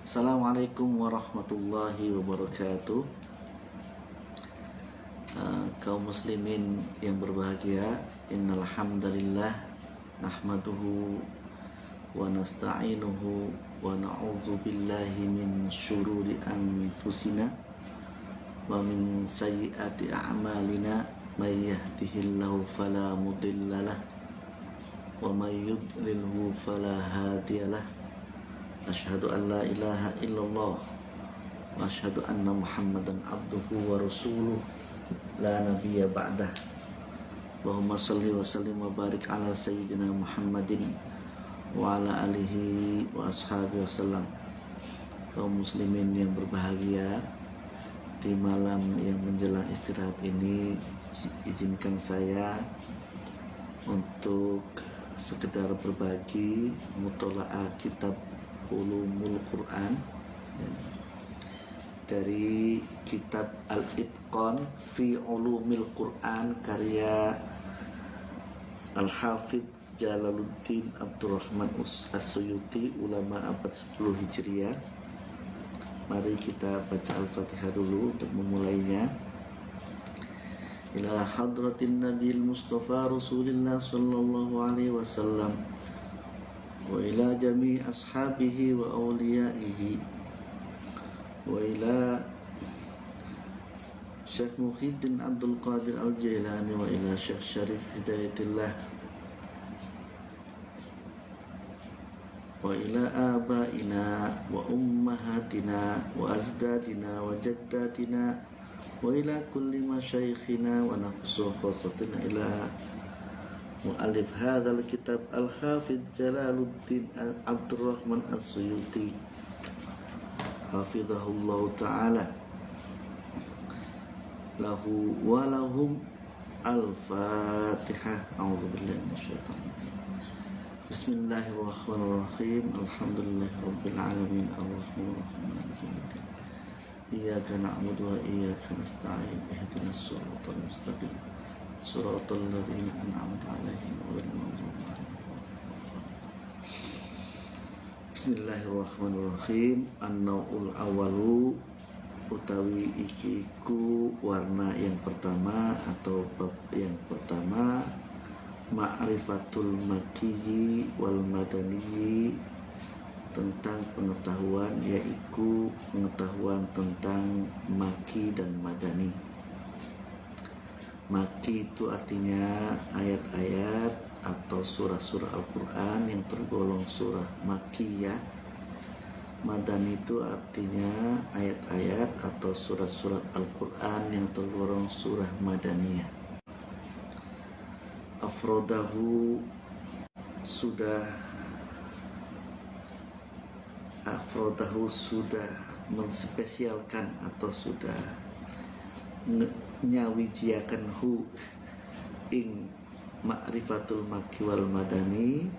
Assalamualaikum warahmatullahi wabarakatuh. Kaum muslimin yang berbahagia, innal hamdalillah nahmaduhu wa nasta'inuhu wa na'udzu billahi min syururi anfusina wa min sayyiati a'malina, may yahdihillahu fala mudhillalah wa may yudlilhu fala hadiyalah. Asyhadu an la ilaha illallah wa asyhadu anna Muhammadan abduhu wa rasuluh la nabiyya ba'dah. Allahumma shalli wa sallim wa barik ala sayyidina Muhammadin wa ala alihi wa ashabihi wasallam. Kaum muslimin yang berbahagia, di malam yang menjelang istirahat ini izinkan saya untuk sekedar berbagi mutola'ah kitab Ulumul Quran dari kitab Al-Itqan fi Ulumil Quran karya Al-Hafidh Jalaluddin Abdurrahman As-Suyuti, ulama abad 10 Hijriah. Mari kita baca Al-Fatihah dulu untuk memulainya. Ila hadratin Nabil Mustafa Rasulillah sallallahu alaihi wasallam wa ila jami' ashabihi wa awliyaihi wa ila Syekh Muhyiddin Abdul Qadir Al-Jailani wa ila Syekh Syarif Hidayatullah wa ila abaina wa ummahatina wa azdadina wa jaddatina wa ila kulli masyaikhina wa nafsu khusatina ila mu'allif hadzal kitab Al-Hafidh Jalaluddin Abdurrahman As-Suyuti hafizahullah ta'ala, lahu wa lahum al-Fatihah. A'udzubillahi minasyaitonir rajim. Bismillahirrahmanirrahim. Alhamdulillahi rabbil alamin, arrahmanir rahim, maliki yaumiddin. Iyyaka na'budu wa iyyaka nasta'in, ihdinas siratal mustaqim, suratul ladzina an'amta 'alaihim ghairil maghdubi 'alaihim. Bismillahirrahmanirrahim. An-naw'ul awalu utawi iki iku warna yang pertama atau bab yang pertama, ma'rifatul makiyyi wal madani, tentang pengetahuan, yaitu pengetahuan tentang maki dan madani. Maki itu artinya ayat-ayat atau surah-surah Al-Quran yang tergolong surah Makkiyah. Madani itu artinya ayat-ayat atau surah-surah Al-Quran yang tergolong surah Madaniyah. Afrodahu sudah menspesialkan atau sudah nyawijiakan hu ing ma'rifatul makki wal madani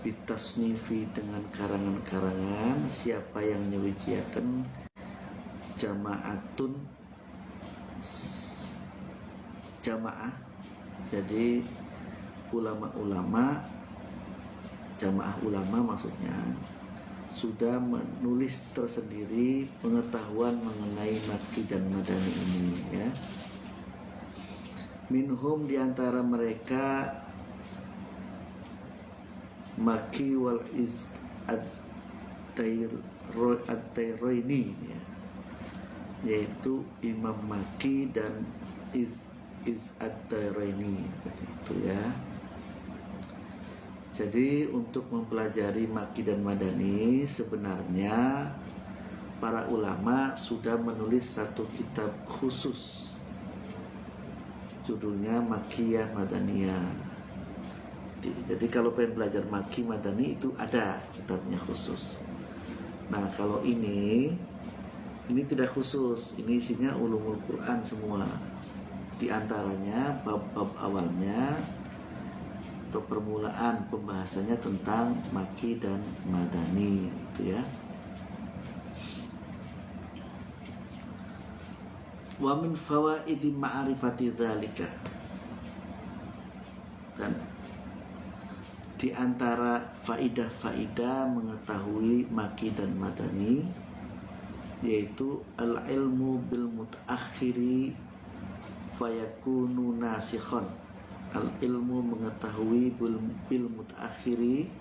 bitasnifi, dengan karangan-karangan. Siapa yang nyawijiakan? Jama'atun, jamaah, jadi ulama-ulama, jamaah ulama maksudnya, sudah menulis tersendiri pengetahuan mengenai makki dan madani ini, ya. Minhum, diantara mereka, Maki wal Iz ad-Tayraini, ya, yaitu Imam Maki dan Iz ad-Tayraini, itu ya. Jadi untuk mempelajari Maki dan Madani, sebenarnya para ulama sudah menulis satu kitab khusus, judulnya Makkiyah Madaniyah. Jadi kalau pengen belajar Makki Madani itu ada kitabnya khusus. Nah kalau ini tidak khusus, ini isinya ulumul Quran semua. Di antaranya bab-bab awalnya atau permulaan pembahasannya tentang Makki dan Madani, gitu ya. Wa min fawaidi ma'rifati dzalika, dan Di antara faidah-faidah mengetahui maki dan madani, yaitu al-ilmu bil mutaakhiri fayakunu nasikhon. Al-ilmu mengetahui bil mutaakhiri,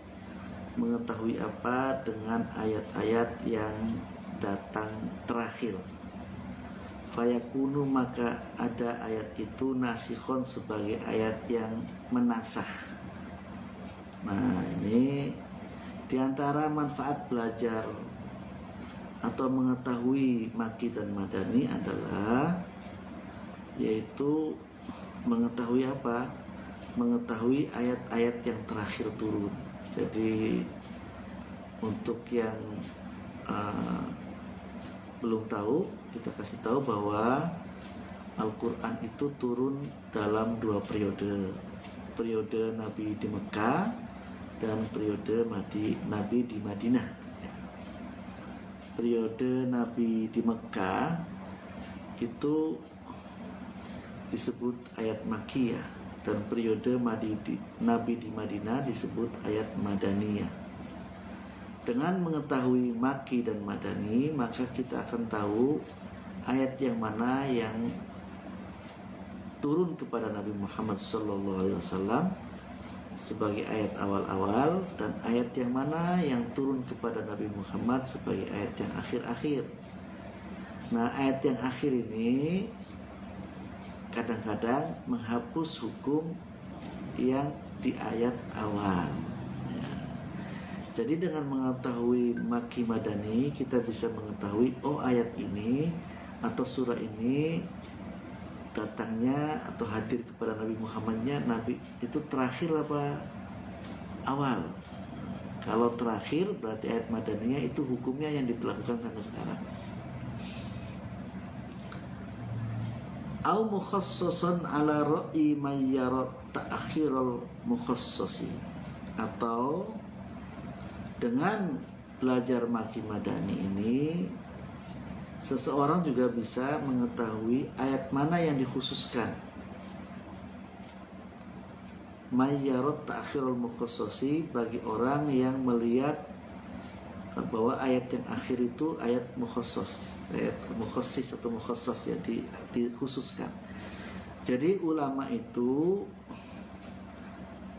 mengetahui apa dengan ayat-ayat yang datang terakhir. Fayakunu, maka ada ayat itu nasikhon sebagai ayat yang menasah. Nah, ini diantara manfaat belajar atau mengetahui maki dan madani adalah yaitu mengetahui apa? Mengetahui ayat-ayat yang terakhir turun. Jadi untuk yang belum tahu, kita kasih tahu bahwa Al-Quran itu turun dalam 2 periode. Periode Nabi di Mekah dan periode Nabi di Madinah. Periode Nabi di Mekah itu disebut ayat Makkiyah, dan periode Nabi di Madinah disebut ayat Madaniyah. Dengan mengetahui Makki dan Madani, maka kita akan tahu ayat yang mana yang turun kepada Nabi Muhammad SAW sebagai ayat awal-awal, dan ayat yang mana yang turun kepada Nabi Muhammad sebagai ayat yang akhir-akhir. Nah, ayat yang akhir ini kadang-kadang menghapus hukum yang di ayat awal. Jadi dengan mengetahui Makki Madani, kita bisa mengetahui, oh ayat ini atau surah ini datangnya atau hadir kepada Nabi Muhammadnya, Nabi itu terakhir apa awal. Kalau terakhir berarti ayat Madaninya itu hukumnya yang diberlakukan sampai sekarang. Au mukhassasan ala ra'i may yara ta'khirul mukhassasi, atau dengan belajar Makki Madani ini seseorang juga bisa mengetahui ayat mana yang dikhususkan. Mayyarat ta'khirul mukhassasi, bagi orang yang melihat bahwa ayat yang akhir itu ayat mukhassas, ayat mukhassis atau mukhassas, ya dikhususkan. Jadi ulama itu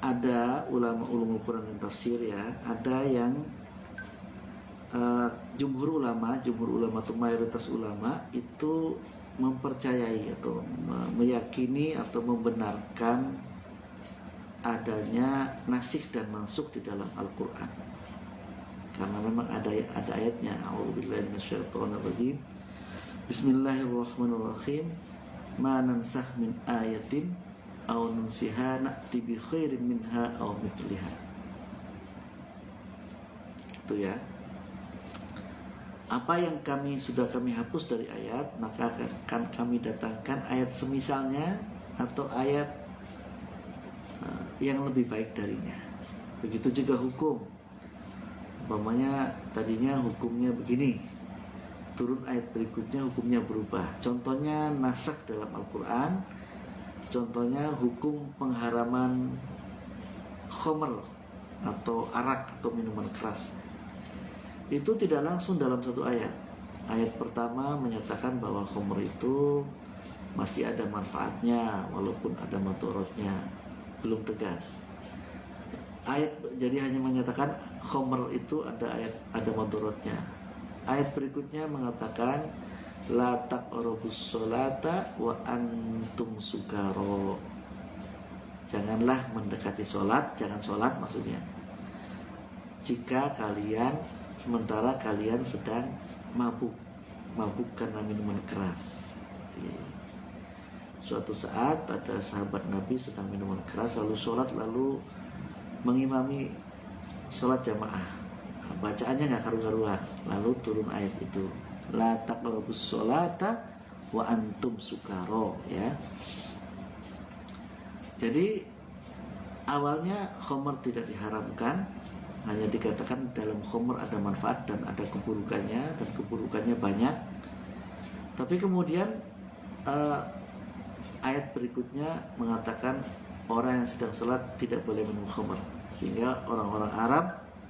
ada ulama ulumul Quran dan tafsir, ya, ada yang jumhur ulama atau mayoritas ulama itu mempercayai atau meyakini atau membenarkan adanya nasikh dan mansukh di dalam Al-Quran, karena memang ada ayatnya. A'udzubillahi minasyaitonirrajim. Bismillahirrahmanirrahim. Ma nansakh min ayatin aw nunsiha na'ti bi khairin minha aw mithliha. Itu ya. Apa yang sudah kami hapus dari ayat, maka akan kami datangkan ayat semisalnya atau ayat yang lebih baik darinya. Begitu juga hukum. Umpamanya tadinya hukumnya begini, turun ayat berikutnya hukumnya berubah. Contohnya nasakh dalam Al-Quran. Contohnya hukum pengharaman khamr atau arak atau minuman keras. Itu tidak langsung dalam satu ayat. Ayat pertama menyatakan bahwa khamr itu masih ada manfaatnya walaupun ada madharatnya, belum tegas. Ayat jadi hanya menyatakan khamr itu ada madharatnya. Ayat berikutnya mengatakan la taqrabus sholata wa antum sukara. Janganlah mendekati sholat, jangan sholat maksudnya, jika sementara kalian sedang mabuk karena minuman keras. Suatu saat ada sahabat Nabi sedang minuman keras, lalu sholat, lalu mengimami sholat jamaah. Bacaannya nggak karu-karuan, lalu turun ayat itu, la taqrabus sholata wa antum sukara, ya. Jadi awalnya khamr tidak diharamkan, hanya dikatakan dalam khamr ada manfaat dan ada keburukannya, dan keburukannya banyak. Tapi kemudian ayat berikutnya mengatakan orang yang sedang sholat tidak boleh minum khamr. Sehingga orang-orang Arab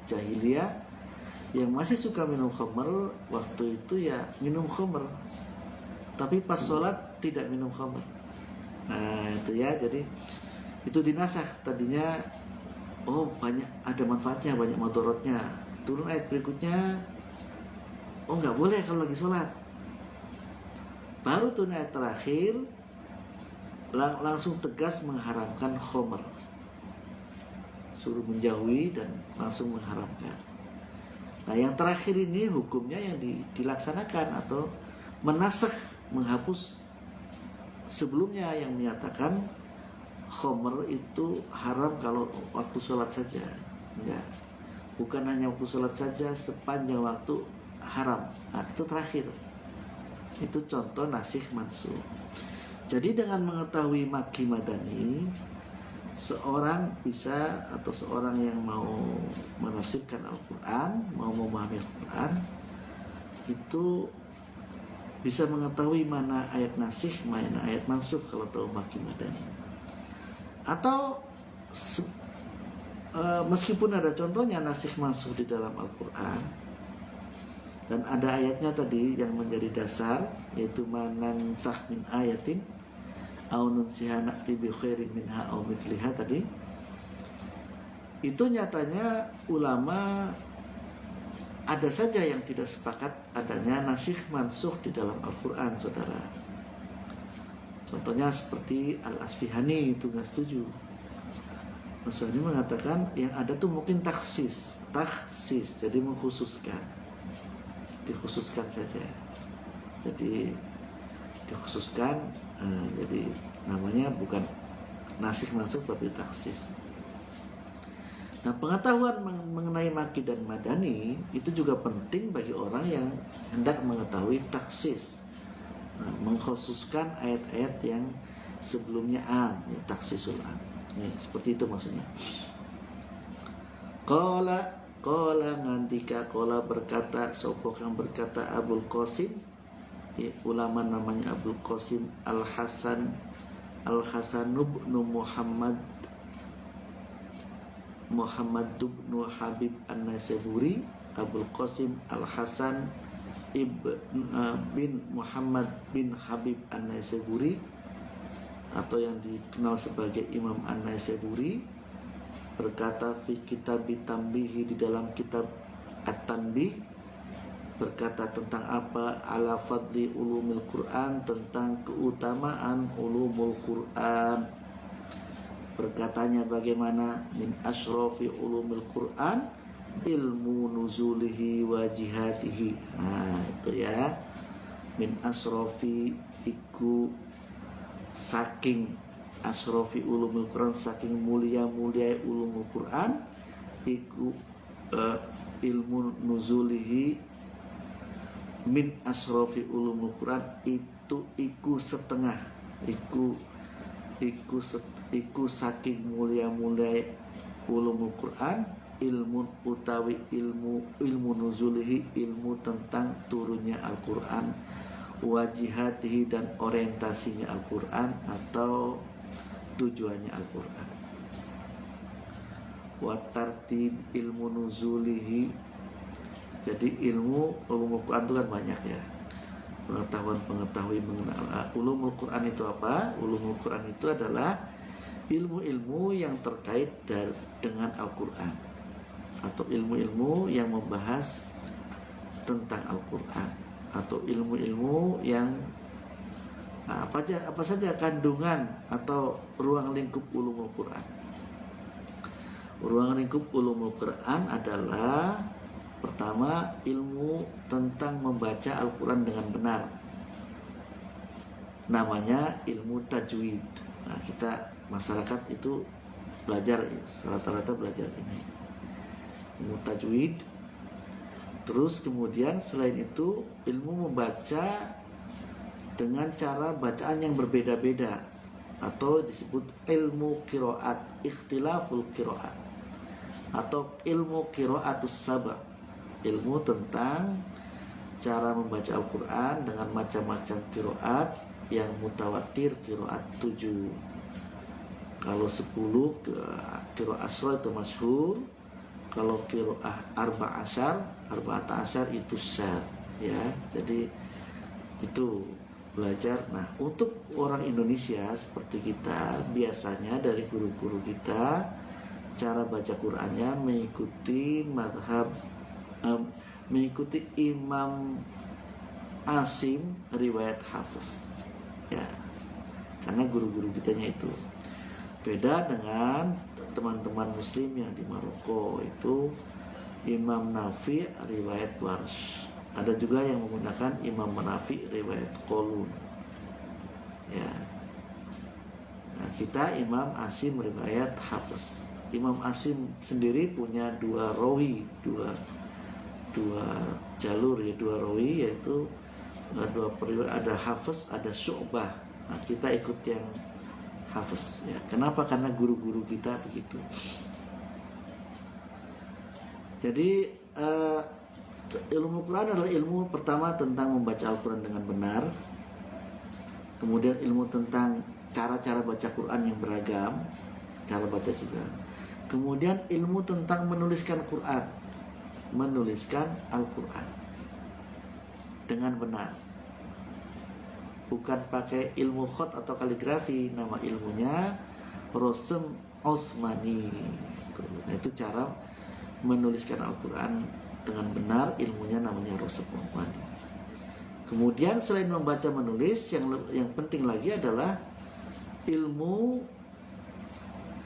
jahiliyah yang masih suka minum khamr waktu itu ya minum khamr, tapi pas sholat tidak minum khamr. Nah itu ya, jadi itu dinasakh tadinya. Oh banyak ada manfaatnya, banyak madorotnya. Turun ayat berikutnya, oh nggak boleh kalau lagi sholat. Baru turun ayat terakhir langsung tegas mengharamkan khamr, suruh menjauhi dan langsung mengharamkan. Nah yang terakhir ini hukumnya yang dilaksanakan atau menasakh, menghapus sebelumnya yang menyatakan khamr itu haram kalau waktu sholat saja. Enggak, bukan hanya waktu sholat saja, sepanjang waktu haram. Nah, itu terakhir, itu contoh nasikh mansukh. Jadi dengan mengetahui makki madani, seorang bisa, atau seorang yang mau menafsirkan Al-Quran, mau memahami Al-Quran, itu bisa mengetahui mana ayat nasikh, mana ayat mansukh kalau tahu makki madani. Atau meskipun ada contohnya nasikh mansukh di dalam Al-Quran dan ada ayatnya tadi yang menjadi dasar, yaitu manansakh min ayatin au nunsiha na'ti bi khairin minha au mithliha tadi, itu nyatanya ulama ada saja yang tidak sepakat adanya nasikh mansukh di dalam Al-Quran, saudara. Contohnya seperti Al-Asfihani itu nggak setuju. Al-Asfihani mengatakan yang ada tuh mungkin taksis, jadi mengkhususkan, dikhususkan saja. Jadi dikhususkan, jadi namanya bukan nasikh mansukh tapi taksis. Nah pengetahuan mengenai makki dan madani itu juga penting bagi orang yang hendak mengetahui taksis, mengkhususkan ayat-ayat yang sebelumnya am, ya, taksisul am. Seperti itu maksudnya. Qala ngantika, qala berkata, sapa kang berkata Abul Qasim, ya, ulama namanya Abul Qasim Al-Hasan ibn Muhammad ibn Habib An-Naisaburi. Abul Qasim Al-Hasan bin Muhammad bin Habib An-Naisaburi, atau yang dikenal sebagai Imam An-Naisaburi, berkata fi kitab Tanbihi, di dalam kitab At-Tanbih, berkata tentang apa? Ala fadli ulumul Quran, tentang keutamaan ulumul Quran. Berkatanya bagaimana? Min asrofi ulumul Quran ilmu nuzulihi wa jihatihi. Nah itu ya, min asrofi iku saking asrofi ulumul Quran, saking mulia-mulia ulumul Quran, iku ilmu nuzulihi, min asrofi ulumul Quran itu iku setengah, iku saking mulia-mulia ulumul Quran, ilmu utawi ilmu nuzulihi, ilmu tentang turunnya Al-Quran, wajihatihi dan orientasinya Al-Quran atau tujuannya Al-Quran, wa tartib ilmu nuzulihi. Jadi ilmu ulumul Quran itu kan banyak ya, pengetahuan mengenal ulumul Quran itu apa? Ulumul Quran itu adalah ilmu-ilmu yang terkait dengan Al-Quran, atau ilmu-ilmu yang membahas tentang Al-Quran, atau ilmu-ilmu yang apa saja kandungan atau ruang lingkup ulumul Quran. Ruang lingkup ulumul Quran adalah pertama, ilmu tentang membaca Al-Quran dengan benar, namanya ilmu tajwid. Nah, kita masyarakat itu belajar, rata-rata belajar ini, ilmu tajwid. Terus kemudian selain itu ilmu membaca dengan cara bacaan yang berbeda-beda, atau disebut ilmu qiraat, ikhtilaful qiraat, atau ilmu qiraatus sab'a, ilmu tentang cara membaca Al-Quran dengan macam-macam qiraat yang mutawatir, qiraat 7. Kalau 10 qiraah asra itu masyhur. Kalau qiraah arba'at asyar itu syadz ya. Jadi itu belajar. Nah, untuk orang Indonesia seperti kita, biasanya dari guru-guru kita cara baca Qur'annya mengikuti mengikuti Imam Asim riwayat Hafiz ya, karena guru-guru kitanya itu. Beda dengan teman-teman muslim yang di Maroko, itu Imam Nafi riwayat Warsh. Ada juga yang menggunakan Imam Nafi riwayat Qalun ya. Nah, kita Imam Asim riwayat Hafiz. Imam Asim sendiri punya dua jalur ya, dua rawi, yaitu dua periwayat, ada Hafiz, ada Syu'bah. Nah, kita ikut yang Hafiz ya. Kenapa? Karena guru-guru kita begitu. Jadi ilmu Quran adalah ilmu pertama tentang membaca Al-Quran dengan benar. Kemudian ilmu tentang cara-cara baca Quran yang beragam, cara baca juga. Kemudian ilmu tentang menuliskan Quran, menuliskan Al-Quran dengan benar. Bukan pakai ilmu khat atau kaligrafi, nama ilmunya Rosem Osmani. Nah, itu cara menuliskan Al-Quran dengan benar, ilmunya namanya Rosem Osmani. Kemudian selain membaca menulis, yang penting lagi adalah ilmu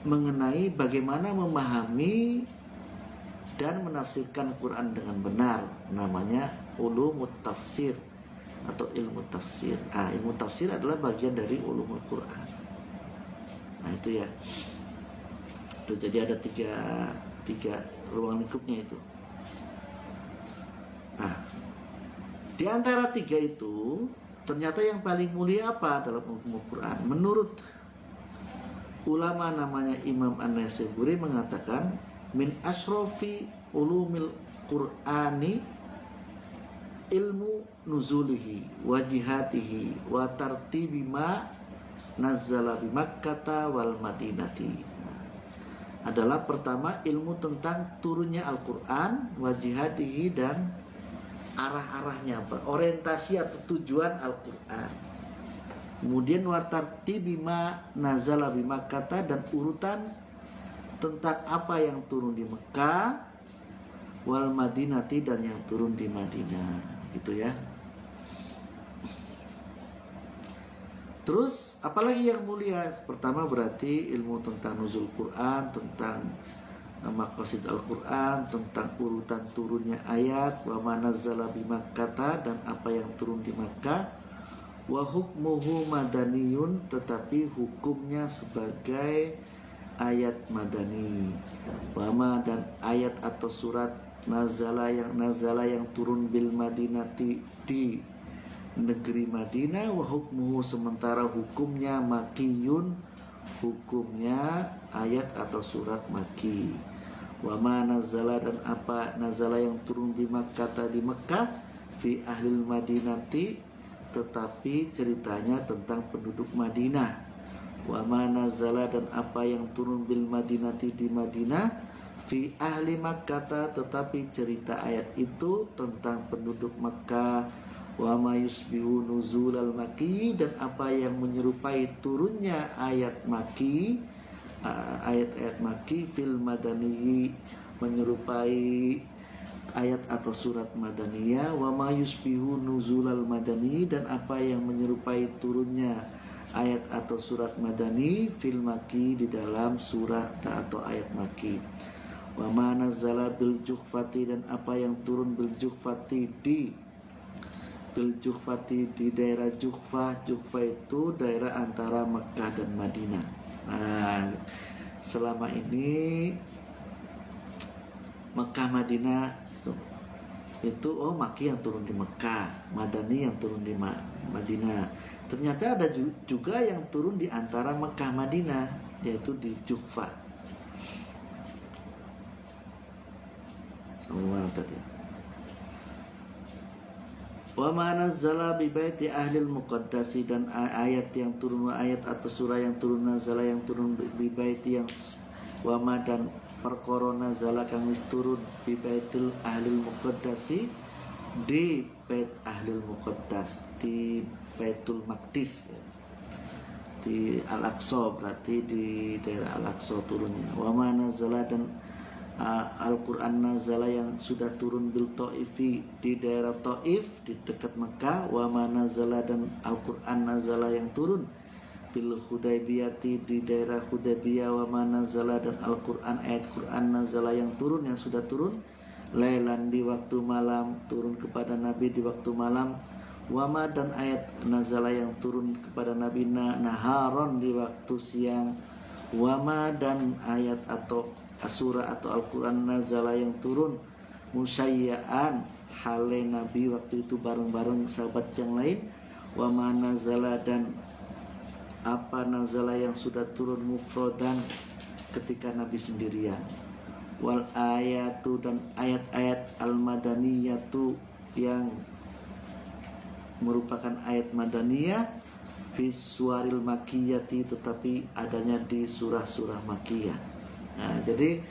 mengenai bagaimana memahami dan menafsirkan Quran dengan benar, namanya ulumut tafsir atau ilmu tafsir. Ilmu tafsir adalah bagian dari ulumul Quran. Nah, itu ya. Itu jadi ada tiga ruang lingkupnya itu. Nah, di antara tiga itu ternyata yang paling mulia apa dalam ulumul Quran? Menurut ulama namanya Imam An-Naisaburi mengatakan min asrofi ulumil Qur'ani ilmu nuzulihi wa jihatihi wa tartibi ma nazzala bi Makkah wal Madinati. Adalah pertama ilmu tentang turunnya Al-Quran, wa jihatihi, dan arah-arahnya, orientasi atau tujuan Al-Quran. Kemudian wa tartibi ma nazzala bi Makkah, dan urutan tentang apa yang turun di Mekah, wal Madinati, dan yang turun di Madinah, gitu ya. Terus apalagi yang mulia? Pertama berarti ilmu tentang nuzul Quran, tentang maqasid Al-Quran, tentang urutan turunnya ayat, wa manazzala bi Makkah, dan apa yang turun di Makkah, wa hukmuhu madaniyun, tetapi hukumnya sebagai ayat madani, wama, dan ayat atau surat nazala yang turun bil Madinati, di negeri Madinah, wa hukmuhu, sementara hukumnya makiyun, hukumnya ayat atau surat maki, wama nazala, dan apa nazala yang turun di Makkah, di Mekah, fi ahlil Madinati, tetapi ceritanya tentang penduduk Madinah, wa ma nazala, dan apa yang turun bil Madinati, di Madinah, fi ahli Makkah, tetapi cerita ayat itu tentang penduduk Makkah, wa ma yusbihu nuzulal maki, dan apa yang menyerupai turunnya ayat maki, ayat-ayat maki, fil madani, menyerupai ayat atau surat madaniyah, wa ma yusbihu nuzulal madani, dan apa yang menyerupai turunnya ayat atau surat madani, fil maki, di dalam surat atau ayat maki, wa ma nazzala bil Juhfati, dan apa yang turun bil Juhfati, di daerah Juhfah. Juhfah itu daerah antara Mekah dan Madinah. Nah, selama ini Mekah Madinah itu Maki yang turun di Mekah, Madani yang turun di Madinah. Ternyata ada juga yang turun di antara Mekah Madinah, yaitu di Juhfah. Sama mana tadi? Wa ma nazzala bi baiti ahlil muqaddasi, dan ayat yang turun, ayat atau surah yang turun, nazala yang turun bi baiti yang wa ma dan perkara nazala kang wis turun bi baitil ahlil muqaddasi, di bait ahlil muqaddas, di Baitul Maqdis ya. Di Al-Aqsa, berarti di daerah Al-Aqsa turunnya. Wa ma nazala, dan Al-Quran nazala yang sudah turun bil Ta'ifi, di daerah Ta'if di dekat Mekah. Wa ma nazala, dan Al-Quran nazala yang turun bil Hudaybiyati, di daerah Hudaybiyah. Wa ma nazala, dan Al-Quran ayat Quran nazala yang turun, yang sudah turun lailan, di waktu malam, turun kepada Nabi di waktu malam. Wama, dan ayat nazala yang turun kepada Nabi naharon, di waktu siang. Wama, dan ayat atau surah atau Al-Quran nazala yang turun musayyaan, hale Nabi waktu itu bareng-bareng sahabat yang lain. Wama nazala, dan apa nazala yang sudah turun mufrodan, ketika Nabi sendirian. Wal ayatu, dan ayat-ayat al-madaniyatu yang merupakan ayat madaniyah fi suwaril makiyati, tetapi adanya di surah-surah makiyah. Nah, jadi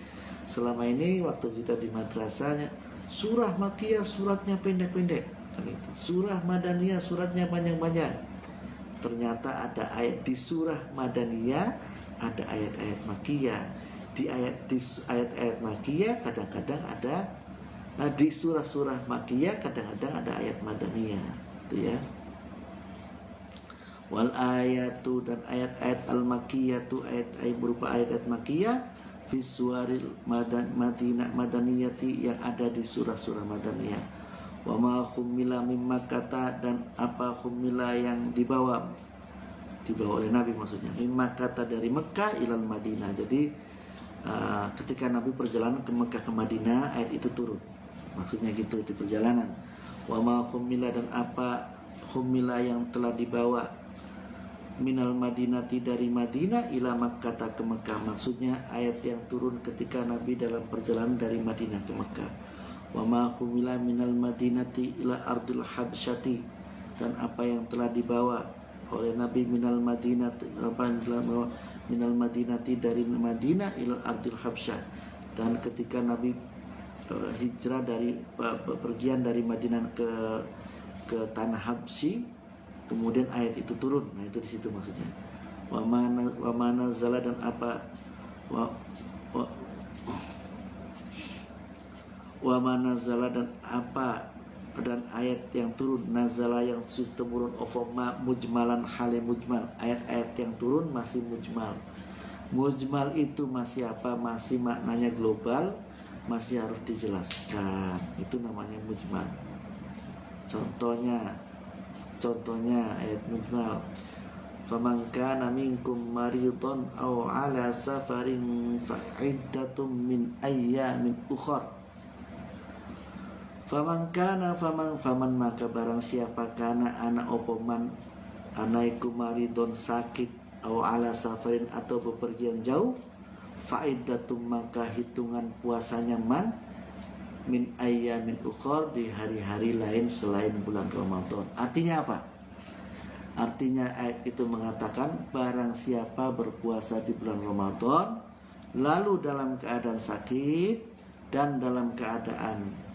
selama ini waktu kita di madrasahnya, surah makiyah suratnya pendek-pendek, surah madaniyah suratnya panjang-panjang. Ternyata ada ayat di surah madaniyah, ada ayat-ayat makiyah. Di ayat-ayat makiyah kadang-kadang ada, di surah-surah makiyah kadang-kadang ada ayat madaniyah. Itu ya. Wal ayatu, dan ayat-ayat al-makiyatu, ayat-ayat berupa ayat-ayat makiyah fi suwaril madaniyati, yang ada di surah-surah madaniyah. Wa ma khumila mimma kata, dan apa khumila yang dibawa oleh Nabi, maksudnya mimma kata dari Mekah ilal Madinah. Jadi ketika Nabi perjalanan ke Mekah ke Madinah, ayat itu turun, maksudnya gitu, di perjalanan. Wa ma khumila, dan apa khumila yang telah dibawa minal Madinati, dari Madinah ila Makkah, ke Mekah, maksudnya ayat yang turun ketika Nabi dalam perjalanan dari Madinah ke Mekah. Wa ma khumila minal Madinati ila ardil habsyati, dan apa yang telah dibawa oleh Nabi minal Madinati, minal Madinati, dari Madinah ila ardil habsyah, dan ketika Nabi hijrah dari pergian dari Madinah ke tanah Habsyi, kemudian ayat itu turun. Nah, itu di situ maksudnya. Wa mana zala, dan apa wa mana zala, dan apa, dan ayat yang turun nazala yang sudah turun ofoma mujmalan hale mujmal, ayat-ayat yang turun masih mujmal. Mujmal itu masih apa? Masih maknanya global, masih harus dijelaskan. Itu namanya mujmal. Contohnya ayat mujmal. Faman kana minkum maridun aw ala safarin fa iddatum min ayyamin ukhra. Faman maka barang siapa kana anak opoman anaiku maridun sakit, aw ala safarin atau bepergian jauh, faidatum maka hitungan puasanya min ayyamin ukhor, di hari-hari lain selain bulan Ramadan. Artinya apa? Artinya ayat itu mengatakan barang siapa berpuasa di bulan Ramadan lalu dalam keadaan sakit dan dalam keadaan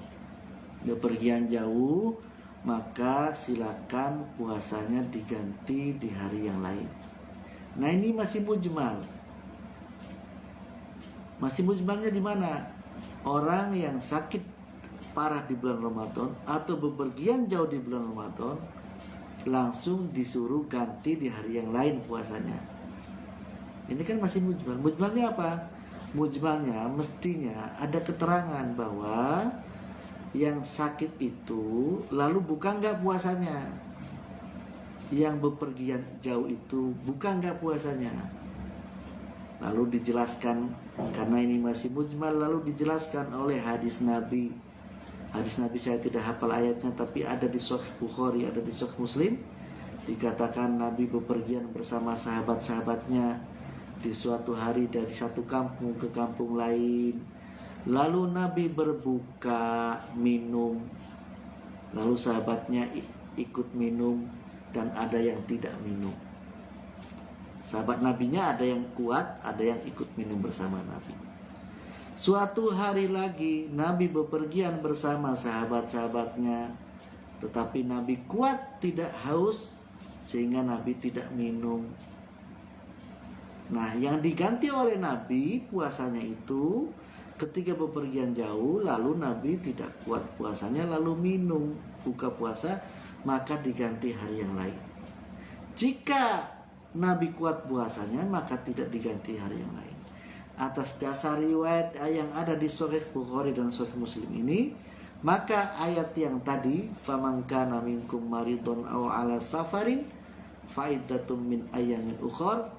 bepergian jauh, maka silakan puasanya diganti di hari yang lain. Nah, ini masih mujmal. Masih mujmalnya di mana? Orang yang sakit parah di bulan Ramadan atau bepergian jauh di bulan Ramadan langsung disuruh ganti di hari yang lain puasanya. Ini kan masih mujmal. Mujmalnya apa? Mujmalnya mestinya ada keterangan bahwa yang sakit itu lalu buka nggak puasanya, yang bepergian jauh itu buka nggak puasanya. Lalu dijelaskan, karena ini masih mujmal, lalu dijelaskan oleh hadis Nabi. Hadis Nabi saya tidak hafal ayatnya, tapi ada di Sahih Bukhari, ada di Sahih Muslim. Dikatakan Nabi bepergian bersama sahabat-sahabatnya di suatu hari dari satu kampung ke kampung lain. Lalu Nabi berbuka minum Lalu sahabatnya ikut minum dan ada yang tidak minum. Sahabat nabinya ada yang kuat, ada yang ikut minum bersama Nabi. Suatu hari lagi Nabi bepergian bersama sahabat-sahabatnya, tetapi Nabi kuat tidak haus sehingga Nabi tidak minum. Nah, yang diganti oleh Nabi puasanya itu ketika bepergian jauh, lalu Nabi tidak kuat puasanya lalu minum buka puasa, maka diganti hari yang lain. Jika Nabi kuat puasanya, maka tidak diganti hari yang lain. Atas dasar riwayat yang ada di Sahih Bukhari dan Sahih Muslim ini, maka ayat yang tadi, faman kana minkum maridun aw ala safarin faidatum min ayyamin ukhar,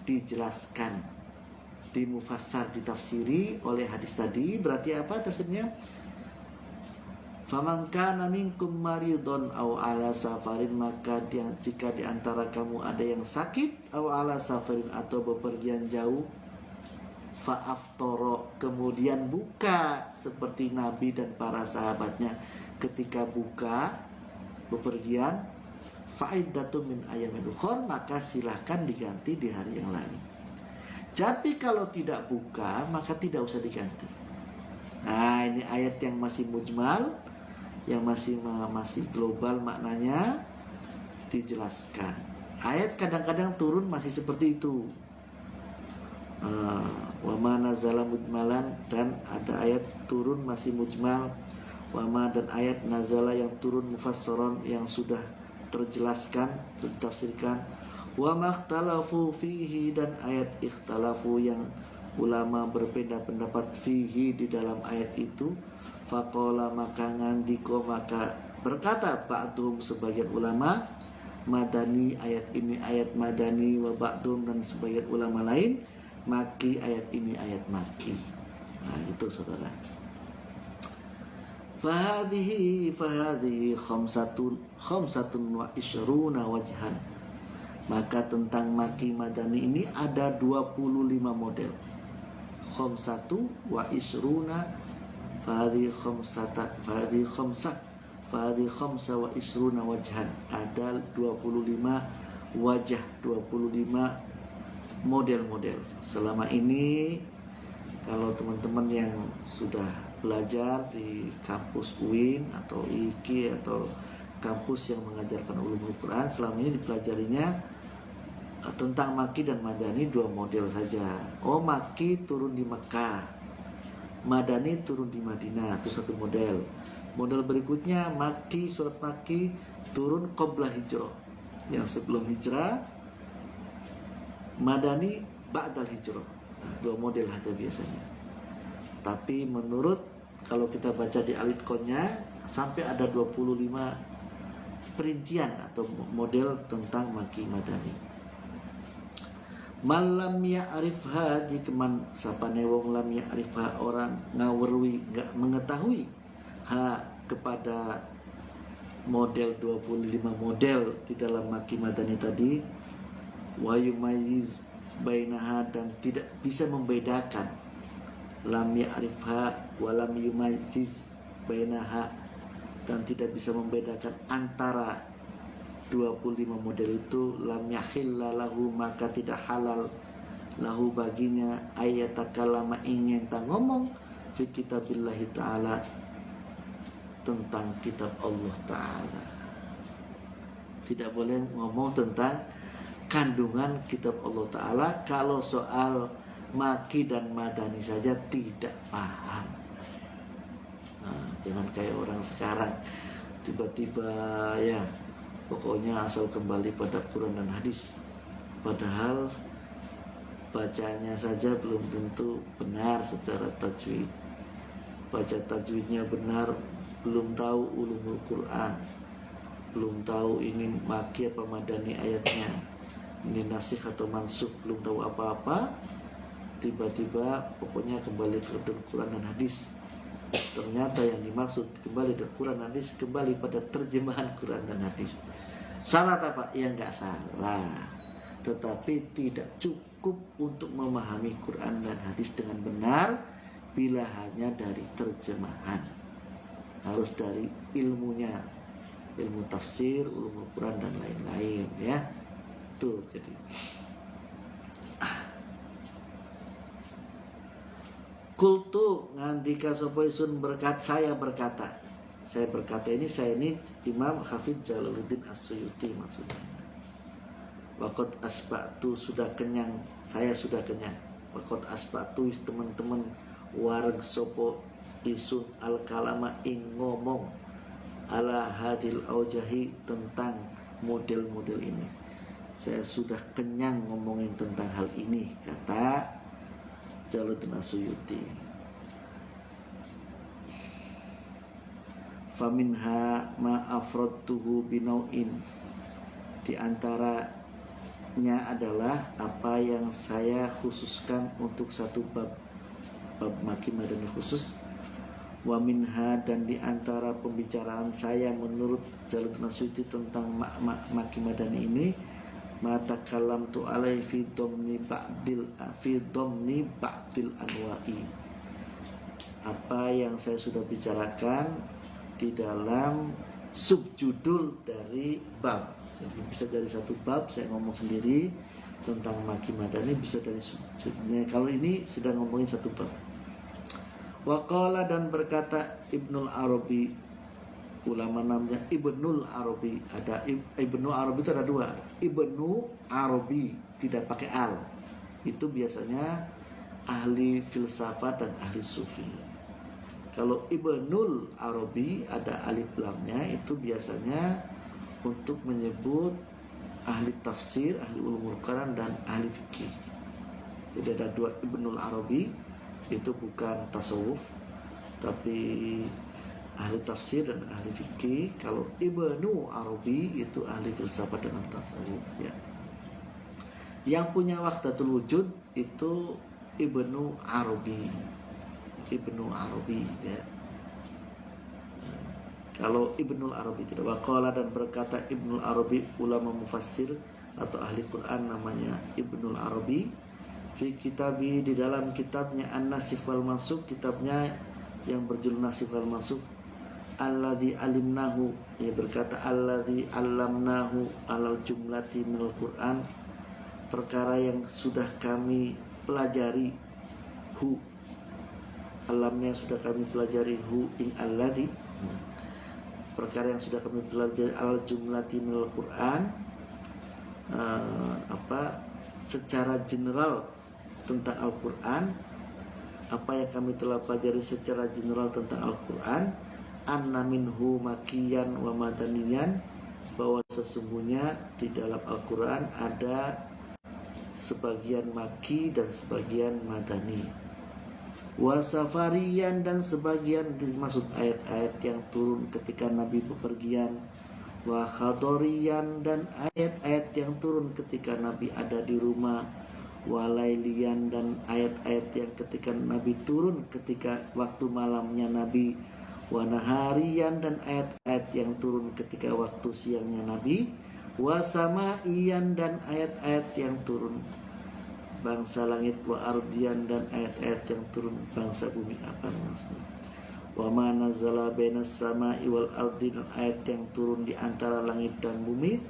dijelaskan, dimufassar, ditafsiri oleh hadis tadi. Berarti apa tafsirnya? Faman kana minkum maridun aw ala safarin, maka jika di antara kamu ada yang sakit, aw ala safarin atau bepergian jauh, fa'aftara, kemudian buka seperti Nabi dan para sahabatnya ketika buka bepergian, fa'iddatun min ayyamin ukhar, maka silahkan diganti di hari yang lain. Tapi kalau tidak buka, maka tidak usah diganti. Nah, ini ayat yang masih mujmal, yang masih global maknanya, dijelaskan. Ayat kadang-kadang turun masih seperti itu. Wa ma nazala mujmalan, dan ada ayat turun masih mujmal. Wa ma, dan ayat nazala yang turun mufassaron, yang sudah terjelaskan, ditafsirkan. Wa makhtalafu fihi, dan ayat ikhtalafu yang ulama berbeda pendapat fihi di dalam ayat itu. Faqala, maka ngandiko, maka berkata ba'dhum, sebagian ulama, madani, ayat ini ayat madani, wa ba'dhum, dan sebagian ulama lain maki, ayat ini ayat maki. Nah, itu saudara. Fahadihi khamsatun wa isyruna wajhan. Maka tentang maki madani ini ada 25 model. Khamsatu wa isruna, fahadi khamsa wa isruna wajhan. Ada 25 wajah, 25 model-model. Selama ini kalau teman-teman yang sudah belajar di kampus UIN atau IKI atau kampus yang mengajarkan ulumul Quran, selama ini dipelajarinya tentang maki dan madani 2 model saja. Oh, maki turun di Mekah, madani turun di Madinah, itu satu model. Model berikutnya maki, surat maki turun qabla hijrah, yang sebelum hijrah. Madani ba'dal hijrah. Nah, 2 model saja biasanya. Tapi menurut, kalau kita baca di Al-Itqonnya, sampai ada 25 perincian atau model tentang maki madani. Malam ya'rifha, jika man sapane wong lam ya'rifha, orang ngawerwi, enggak mengetahui ha kepada model 25 model di dalam maki madani tadi, wa yumayyiz bainaha, dan tidak bisa membedakan, lam ya'rifha wa lam yumayyiz bainaha, dan tidak bisa membedakan antara 25 model itu, lam yahilla lahu, maka tidak halal lahu baginya, ayatakallama, ingin ngomong fi kitabillahi ta'ala, tentang kitab Allah Ta'ala. Tidak boleh ngomong tentang kandungan kitab Allah Ta'ala. Kalau soal maki dan madani saja tidak paham. Nah, jangan kayak orang sekarang tiba-tiba ya pokoknya asal kembali pada Quran dan hadis, padahal bacanya saja belum tentu benar secara tajwid. Baca tajwidnya benar, belum tahu ulumul Quran, belum tahu ini maki apa madani ayatnya, ini nasikh atau mansukh, belum tahu apa-apa, tiba-tiba pokoknya kembali ke Quran dan hadis. Ternyata yang dimaksud kembali dari Quran dan hadis, kembali pada terjemahan Quran dan hadis. Salah tak Pak? Ya enggak salah, tetapi tidak cukup untuk memahami Quran dan hadis dengan benar bila hanya dari terjemahan. Harus dari ilmunya, ilmu tafsir, ulumul Quran dan lain-lain ya. Tuh jadi kultu ngandika sapa isun saya berkata ini Imam Hafidz Jalaluddin As-Suyuti maksudnya. Waqad asba'tu sudah kenyang, saya sudah kenyang. Waqad asba'tu teman-teman wareg sopo isun al-kalama ing ngomong ala hadil aujahi tentang model-model ini. Saya sudah kenyang ngomongin tentang hal ini, kata Jalaluddin As-Suyuti. Faminha ma afradtuhu binau'in, di antara adalah apa yang saya khususkan untuk satu bab maki madani khusus. Wa minha, dan di antara pembicaraan saya menurut Jalaluddin As-Suyuti tentang maki madani ini, mata kalam tu alai fi domni ba'dil anwa'i, apa yang saya sudah bicarakan di dalam subjudul dari bab. Jadi bisa dari satu bab saya ngomong sendiri tentang maki madani, bisa dari subjudulnya. Kalau ini sedang ngomongin satu bab. Waqala, dan berkata Ibnul Arabi, ulama namanya Ibnul Arabi. Ada Ibnu Arabi itu ada dua. Ibnu Arabi tidak pakai al. Itu biasanya ahli filsafat dan ahli sufi. Kalau Ibnul Arabi ada alif lamnya, itu biasanya untuk menyebut ahli tafsir, ahli ulumul Quran dan ahli fikih. Jadi ada dua Ibnul Arabi, itu bukan tasawuf tapi ahli tafsir dan ahli fikih. Kalau Ibnu Arabi itu ahli filsafat dan tasawuf ya. Yang punya Wahdatul Wujud itu Ibnu Arabi ya. Kalau Ibnul Arabi tidak. Waqala, dan berkata Ibnul Arabi, ulama mufassir atau ahli Quran namanya Ibnul Arabi, fi kitabi, di dalam kitabnya An-Nasikh wal Mansukh, kitabnya yang berjudul Nasikh wal Mansukh, alladzi alimnahu, ia berkata alladzi allamnahu alal jumlati minal Quran, perkara yang sudah kami pelajari, hu, alamnya sudah kami pelajari, hu ing alladzi, perkara yang sudah kami pelajari al jumlati minal Quran, secara general tentang Al-Quran, apa yang kami telah pelajari secara general tentang Al-Quran, anna minhu makiyan wa madaniyan, bahwa sesungguhnya di dalam Al-Quran ada sebagian maki dan sebagian madani, wa safariyan, dan sebagian dimaksud ayat-ayat yang turun ketika Nabi bepergian, wa khadoriyan, dan ayat-ayat yang turun ketika Nabi ada di rumah, wa lailiyan, dan ayat-ayat yang ketika Nabi turun ketika waktu malamnya Nabi, wa nahariyan, dan ayat-ayat yang turun ketika waktu siangnya Nabi, wa samaiyan, dan ayat-ayat yang turun bangsa langit, wa ardiyan, dan ayat-ayat yang turun bangsa bumi. Apa maksudnya? Wa ma nazala bainas sama'i wal ardi, dan ayat yang turun di antara langit dan bumi,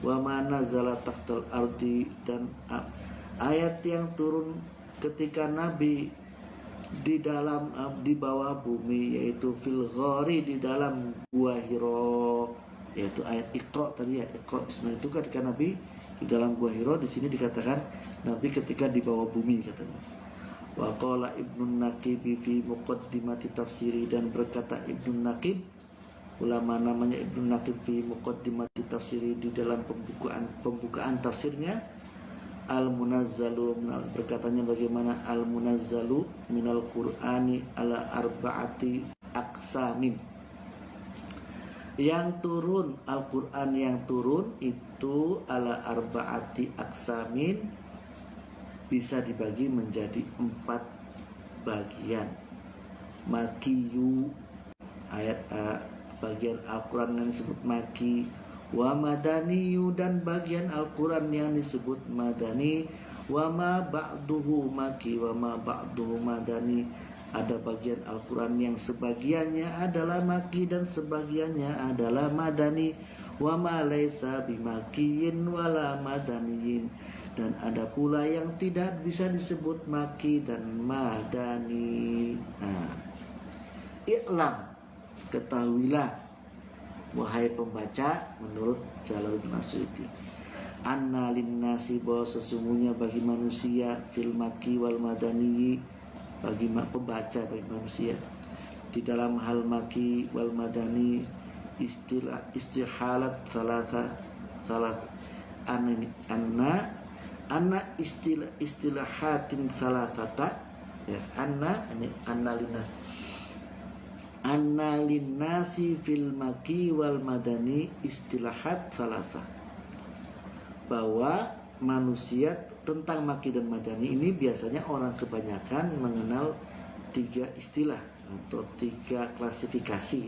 wa ma nazala tahtal ardi, dan ayat yang turun ketika Nabi di dalam di bawah bumi, yaitu fil ghari, di dalam gua Hira, yaitu ayat Iqra tadi ya, Iqra bismillah, itu ketika Nabi di dalam gua Hira. Di sini dikatakan Nabi ketika di bawah bumi katanya. Wa qala Ibnu Naqib fi muqaddimati tafsiri, dan berkata Ibnu Naqib, ulama namanya Ibnu Naqib, fi muqaddimati tafsiri, di dalam pembukaan tafsirnya, al-munazzalu, berkatanya bagaimana al-munazzalu minal Qur'ani ala arba'ati aqsamin, yang turun Al-Quran yang turun itu ala arba'ati aqsamin, bisa dibagi menjadi 4 bagian. Makiyu, ayat bagian Al-Quran yang disebut maki, wa madaniyu, dan bagian Al-Quran yang disebut madani, wa ma ba'duhu maki wa ma ba'duhu madani, Ada bagian Al-Quran yang sebagiannya adalah Maki dan sebagiannya adalah Madani. Wa ma laisa bimakiyin wala madaniyin. Dan ada pula yang tidak bisa disebut Maki dan Madani. I'lam, ketahuilah wahai pembaca, menurut Jalaluddin Asyuti, anna linnasi, bahwa sesungguhnya bagi manusia fil maki wal madani, bagi pembaca, bagi manusia di dalam hal maki wal madani, istihalat salat anna istilahatin salasata, ya, anna linnasi fil maki wal madani istilahat salasa, bahwa manusia tentang maki dan madani ini biasanya orang kebanyakan mengenal 3 istilah atau 3 klasifikasi.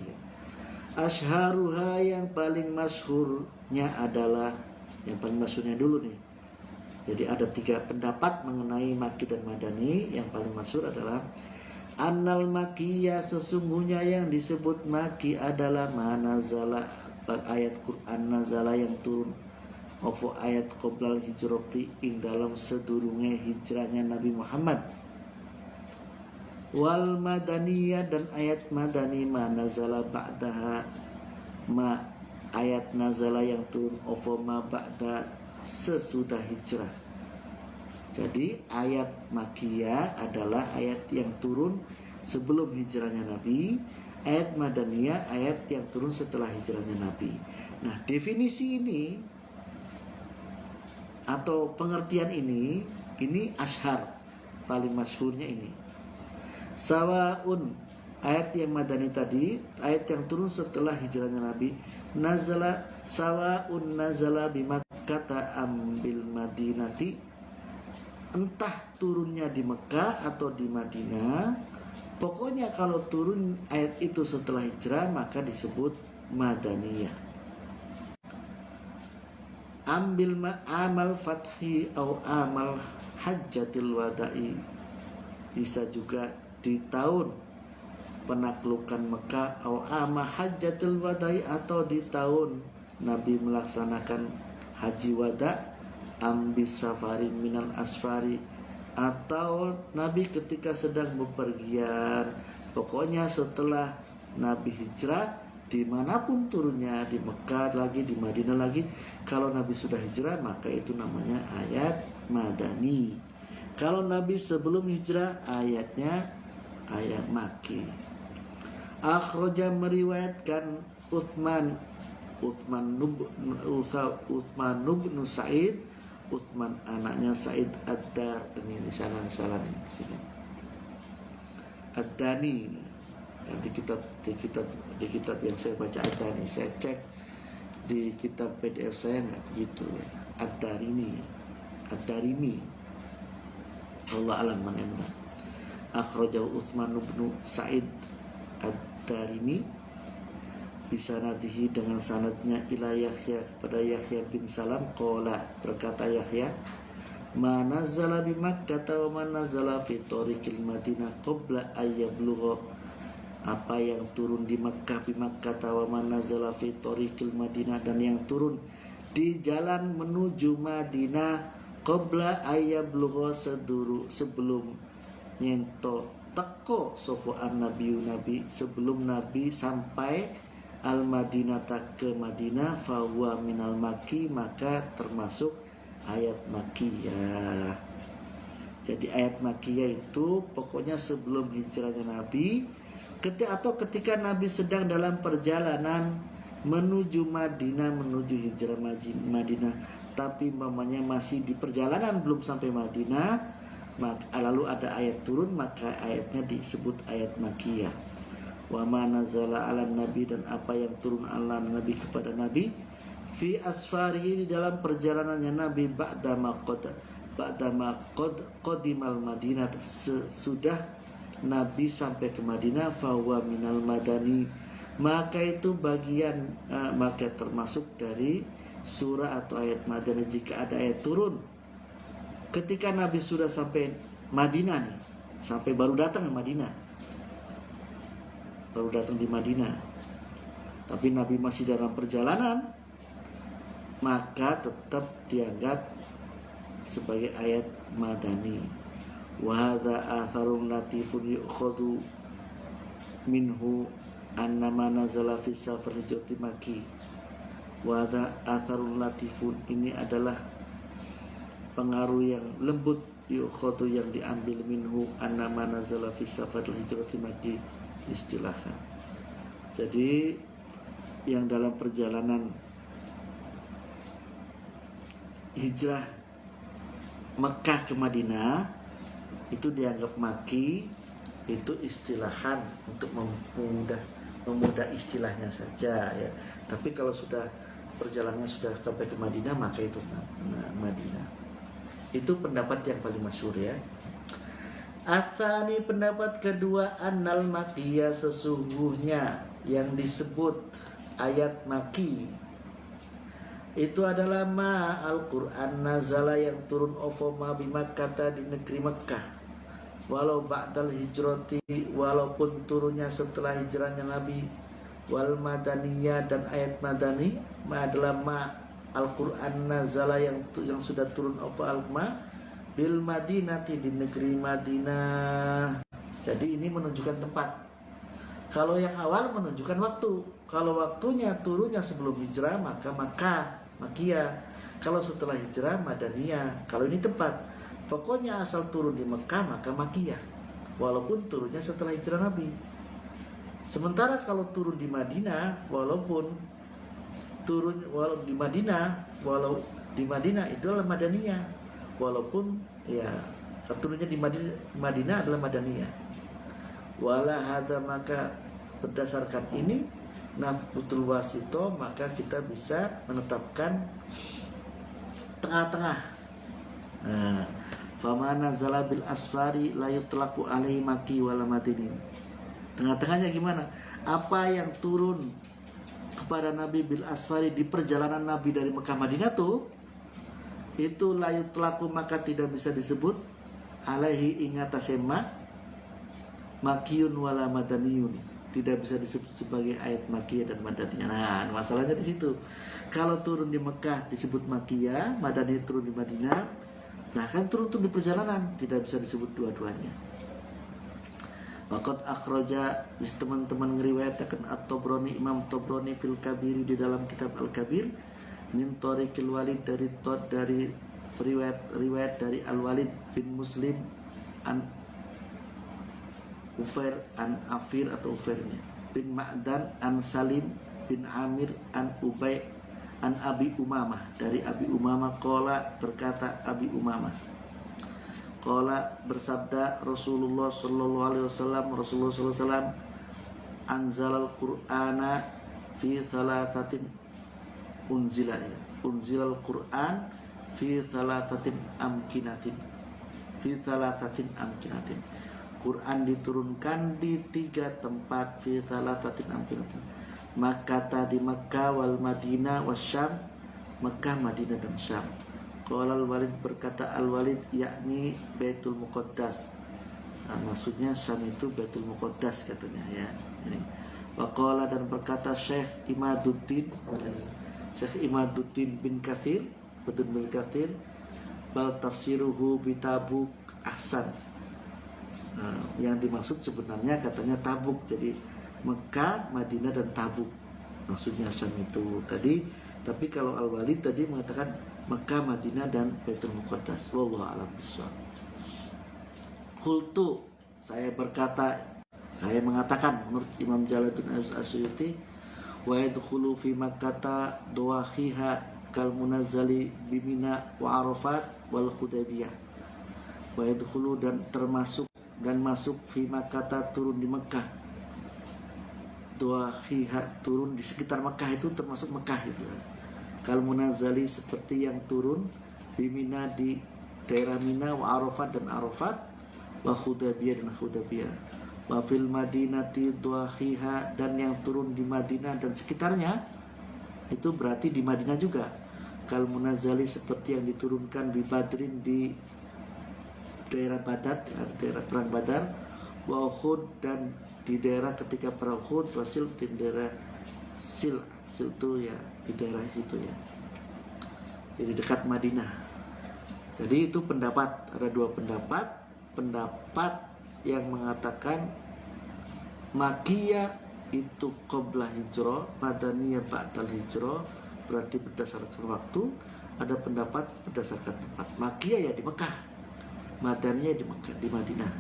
Ashharuha, yang paling masyhurnya adalah, yang paling masyhurnya dulu nih. Jadi ada 3 pendapat mengenai maki dan madani. Yang paling masyhur adalah annal makiyah, sesungguhnya yang disebut maki adalah manazala, ayat Quran nazala yang turun, ofo ayat qoblal hijrati, ing dalam sedurunge hijrahnya Nabi Muhammad. Wal madaniyah, dan ayat madani manazala ba'daha, ayat nazala yang turun ofo ma ba'da, sesudah hijrah. Jadi ayat makiyah adalah ayat yang turun sebelum hijrahnya Nabi. Ayat madaniyah ayat yang turun setelah hijrahnya Nabi. Nah, definisi ini atau pengertian ini ashar, paling masyhurnya ini. Sawaun, ayat yang madani tadi, ayat yang turun setelah hijrahnya Nabi. Nazala, sawaun nazala bimakkata ambil madinati, entah turunnya di Mekah atau di Madinah, pokoknya kalau turun ayat itu setelah hijrah maka disebut madaniyah. Ambil amal fathi atau amal hajjatil wada'i, bisa juga di tahun penaklukan Mekah, atau amal hajjatil wada'i, atau di tahun Nabi melaksanakan haji wada', ambis safari minal asfari, atau Nabi ketika sedang bepergian. Pokoknya setelah Nabi hijrah, dimanapun turunnya, di Mekah lagi, di Madinah lagi, kalau Nabi sudah hijrah maka itu namanya ayat madani. Kalau Nabi sebelum hijrah, ayatnya ayat maki. Akhraja, meriwayatkan Utsman bin Sa'id, Utsman anaknya Sa'id Ad-Dar, ini salah nih sini. Ad-Dani, di kitab yang saya baca Ad-Dani, saya cek di kitab PDF saya nggak begitu. Ad-Darimi, Allah alam mana yang benar. Akhrajahu Utsman bin Sa'id Ad-Darimi bisanadihi, dengan sanadnya ila Yahya, kepada Yahya bin Salam. Qala, berkata Yahya, ma nazala bi Makkah wa ma nazala fi tariqil Madinah qabla ayyablugha, apa yang turun di Makkah, bi Makkah wa ma nazala fi tariqil Madinah, dan yang turun di jalan menuju Madinah, qabla ayyablugha, sebelum nyento teko sopoan nabi, sebelum Nabi sampai al-Madinata, ke Madinah, fahuwa minal maki, maka termasuk ayat makiyah. Jadi ayat makiyah itu pokoknya sebelum hijrahnya Nabi, ketika Nabi sedang dalam perjalanan menuju Madinah, menuju hijrah Madinah, tapi mamanya masih di perjalanan belum sampai Madinah, maka lalu ada ayat turun, maka ayatnya disebut ayat makiyah. Wa ma nazala ala nabi, dan apa yang turun ala Nabi, kepada Nabi, fi asfarihi, di dalam perjalanannya Nabi, ba'dama qadimal Madinah, sesudah Nabi sampai ke Madinah, fahuwa minal madani, maka itu bagian maka termasuk dari surah atau ayat madani. Jika ada ayat turun ketika Nabi sudah sampai Madinah nih, sampai baru datang ke Madinah, baru datang di Madinah. Tapi Nabi masih dalam perjalanan, maka tetap dianggap sebagai ayat madani. Wa hadza atharun latifun yu'khadhu minhu annama nazala fi safar hijrati Makki. Wa hadza atharun latifun, ini adalah pengaruh yang lembut, yu'khadhu yang diambil minhu annama nazala fi safar hijrati Makki istilahnya. Jadi yang dalam perjalanan hijrah Mekah ke Madinah itu dianggap maki, itu istilahan untuk memudah istilahnya saja ya. Tapi kalau sudah perjalanannya sudah sampai ke Madinah, maka itu Madinah. Itu pendapat yang paling masyhur ya. Atsani, pendapat kedua, annal makiyah, sesungguhnya yang disebut ayat maki itu adalah ma Al-Quran nazala, yang turun ofoma bimakkata, di negeri Mekkah, walau ba'dal hijrati, walaupun turunnya setelah hijrahnya Nabi, wal madaniyah, dan ayat madani ma adalah ma Al-Quran nazala, yang sudah turun ofma bil madinati, di negeri Madinah. Jadi ini menunjukkan tempat. Kalau yang awal menunjukkan waktu. Kalau waktunya turunnya sebelum hijrah, maka Makiyah. Kalau setelah hijrah, Madaniyah. Kalau ini tempat, pokoknya asal turun di Mekah maka Makiyah, walaupun turunnya setelah hijrah Nabi. Sementara kalau turun di Madinah, walau di Madinah itu adalah Madaniyah, walaupun ya turunnya di Madinah adalah Madaniyah. Wala hadza, maka berdasarkan ini nafbutul wasito, maka kita bisa menetapkan tengah-tengah. Famana nazala bil asfari la yutlaqu alaihi maki wala madini. Tengah-tengahnya gimana? Apa yang turun kepada Nabi bil asfari, di perjalanan Nabi dari Mekah Madinah tuh, itu la yutlaqu, maka tidak bisa disebut alaihi, ingatasema makiyun wala madaniyun, tidak bisa disebut sebagai ayat makiyah dan madaniyah. Nah, masalahnya di situ. Kalau turun di Mekah disebut makiyah, madaniyah turun di Madinah. Nah, kan turun di perjalanan, tidak bisa disebut dua-duanya. Waqad akhraja, teman-teman ngeriwayatkan At-Tabrani, Imam Tabrani fil Kabir, di dalam kitab Al-Kabir, min tariqil Walid, dari riwayat dari Al-Walid bin Muslim an Ufair an Afir, atau Ufairnya bin Ma'dan an Salim bin Amir an Ubay an Abi Umamah, dari Abi Umamah qala, berkata Abi Umamah, qala, bersabda Rasulullah sallallahu alaihi wasallam, Rasulullah sallallahu alaihi wasallam, anzalal Qur'ana fi thalathatin unzilal Qur'an fi thalathatin amkinatin, Quran diturunkan di 3 tempat, fi thalathatin amkinatin, Makkah, di Makkah, wal Madinah wasyam, Makkah, Madinah, dan Syam. Qala Al-Walid, berkata Al-Walid, yakni Baitul Muqaddas. Nah, maksudnya Syam itu Baitul Muqaddas katanya ya. Ini. Wa qala, dan berkata Syekh Imaduddin bin Katsir, bin Katsir, bal tafsiruhu bitabuk ahsan. Nah, yang dimaksud sebenarnya katanya Tabuk, jadi Mekah, Madinah, dan Tabuk maksudnya Syam itu tadi. Tapi kalau Al-Walid tadi mengatakan Mekah, Madinah, dan Baitul Muqaddas. Wallahu a'lam bishawab. Qultu, saya mengatakan menurut Imam Jalaluddin As-Suyuti, wa yadkhulu fi Makkah dawahiha kal munazzali bimina wa Arafat wal Hudaybiyah. Wa yadkhulu, dan masuk fi Makkah, turun di Mekah, dawahiha, turun di sekitar Mekah, itu termasuk Mekah itu. Kal munazzali, seperti yang turun bimina, di daerah Mina, wa Arafat, dan Arafat, wa Hudaybiyah, dan Hudaybiyah. Wa fil Madinati dawahiha, dan yang turun di Madinah dan sekitarnya, itu berarti di Madinah juga. Kal munazzali, seperti yang diturunkan di Badrin, di daerah Badar, daerah perang Badar, wa Uhud, dan di daerah ketika perang Uhud, wasil di daerah Sil itu ya di daerah situ ya, jadi dekat Madinah. Jadi itu pendapat, ada dua pendapat yang mengatakan Makkiyah itu qabla hijrah, Madaniyah ba'dal hijrah, berarti berdasarkan waktu. Ada pendapat berdasarkan tempat. Makkiyah ya di Mekah, Madaniyah di Mekah, di Madinah.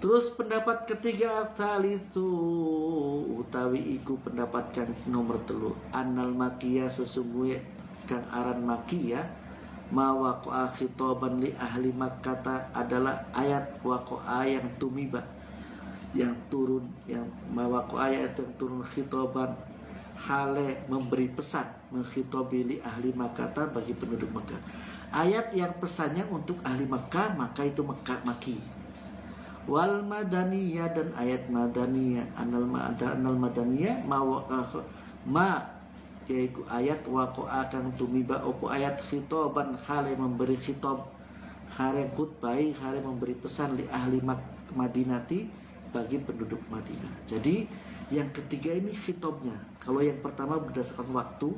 Terus pendapat ketiga, tsalitsu utawi iku pendapat kang nomor 3, annal Makkiyah sesungguhnya kang aran Makkiyah mawaqa'a khitaban li ahli Makkah adalah ayat waqa'a yang tumiba, yang turun, yang mawaqa'a ayat yang turun khitaban hale memberi pesan, menghitobi li ahli Makkah bagi penduduk Makkah. Ayat yang pesannya untuk ahli Makkah, maka itu Makki. Wal madaniyah, dan ayat madaniyah, anal madaniyah yaitu ayat waqa'a kang tumiba opo ayat khitoban hale memberi khitab, hale khutbai, hale memberi pesan li ahli Madinati bagi penduduk Madinah. Jadi yang ketiga ini khitabnya. Kalau yang pertama berdasarkan waktu,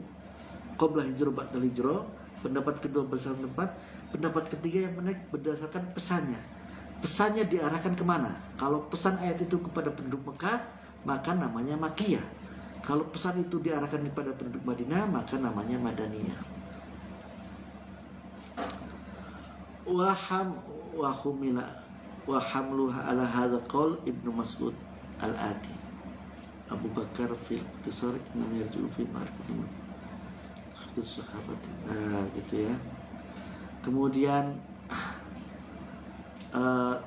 qabla hijrah ba'dal hijrah, pendapat kedua berdasarkan tempat, pendapat ketiga yang menaik berdasarkan pesannya. Pesannya diarahkan kemana? Kalau pesan ayat itu kepada penduduk Mekah, maka namanya Makkiyah. Kalau pesan itu diarahkan kepada penduduk Madinah, maka namanya Madaniyah. Wa hamluha ala hadha qaul Ibnu Mas'ud al-Ati Abu Bakar fil Intisar nam yarju fi ma'rifatil sahabat. Gitu ya. Kemudian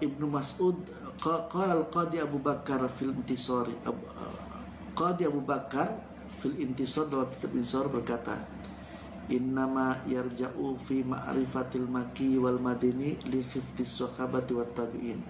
Ibnu Mas'ud qala al-Qadi Abu Bakar fil Intisar, Qadi Abu Bakar fil Intisar dalam kitab Intisar berkata, innama yarja'u fi ma'rifatil Makki wal Madini li khifdis sahabati wat tabi'in.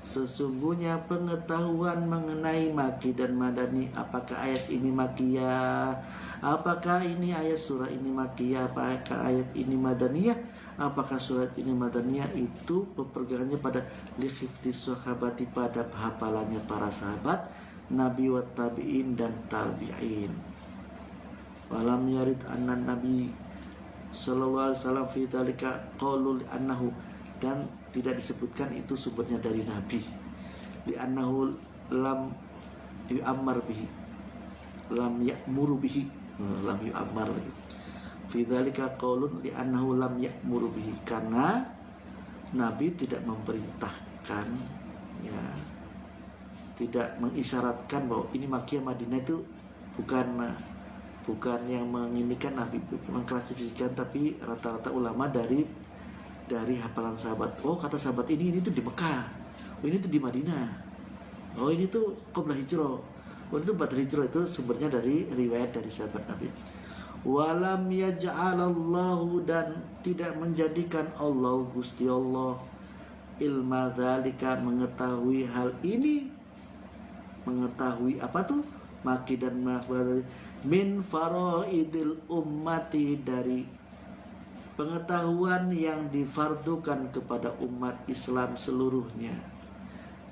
Sesungguhnya pengetahuan mengenai Makki dan Madani, apakah ayat ini Makkiyah, apakah ini ayat surah ini Makkiyah, apakah ayat ini Madaniyah, apakah surat ini Madaniyah, itu pepergangannya pada li khifdis sahabati, pada hafalannya para sahabat Nabi wat tabi'in dan tabi'in. Walam yarid anna Nabi sallallahu alaihi wasallam fi dzalika qaulul annahu, dan tidak disebutkan itu sumbernya dari Nabi, li annahu lam yu'ammar bihi, lam ya'muru bihi, lam yu'ammar fi dzalika qaulun li annahu lam ya'muru bihi, karena Nabi tidak memerintahkan, ya, tidak mengisyaratkan bahwa ini Makkiyah Madinah, itu bukan yang menginikan Nabi mengklasifikasikan, tapi rata-rata ulama dari hafalan sahabat. Oh, kata sahabat ini tuh di Mekah, oh ini tuh di Madinah, oh ini tuh qabla hijrah, oh itu ba'da hijrah. Itu sumbernya dari riwayat dari sahabat Nabi. Walam yaj'alallahu, dan tidak menjadikan Allah, Gusti Allah, ilma dzalika, mengetahui hal ini, mengetahui apa tuh Makki dan Madani, min faraidil ummati, dari pengetahuan yang difardukan kepada umat Islam seluruhnya.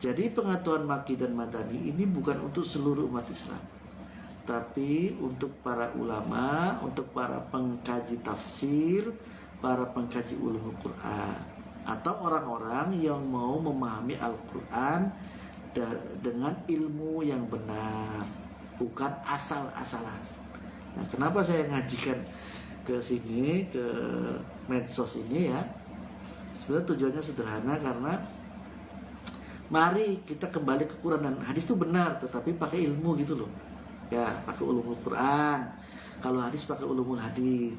Jadi pengetahuan Makki dan Madani ini bukan untuk seluruh umat Islam, tapi untuk para ulama, untuk para pengkaji tafsir, para pengkaji ulumul Quran, atau orang-orang yang mau memahami Al-Quran dengan ilmu yang benar, bukan asal-asalan. Nah, kenapa saya ngajikan ke sini, ke medsos ini ya? Sebenarnya tujuannya sederhana, karena mari kita kembali ke Quran dan hadis itu benar, tetapi pakai ilmu gitu loh. Ya, pakai ulumul Quran. Kalau hadis pakai ulumul hadis.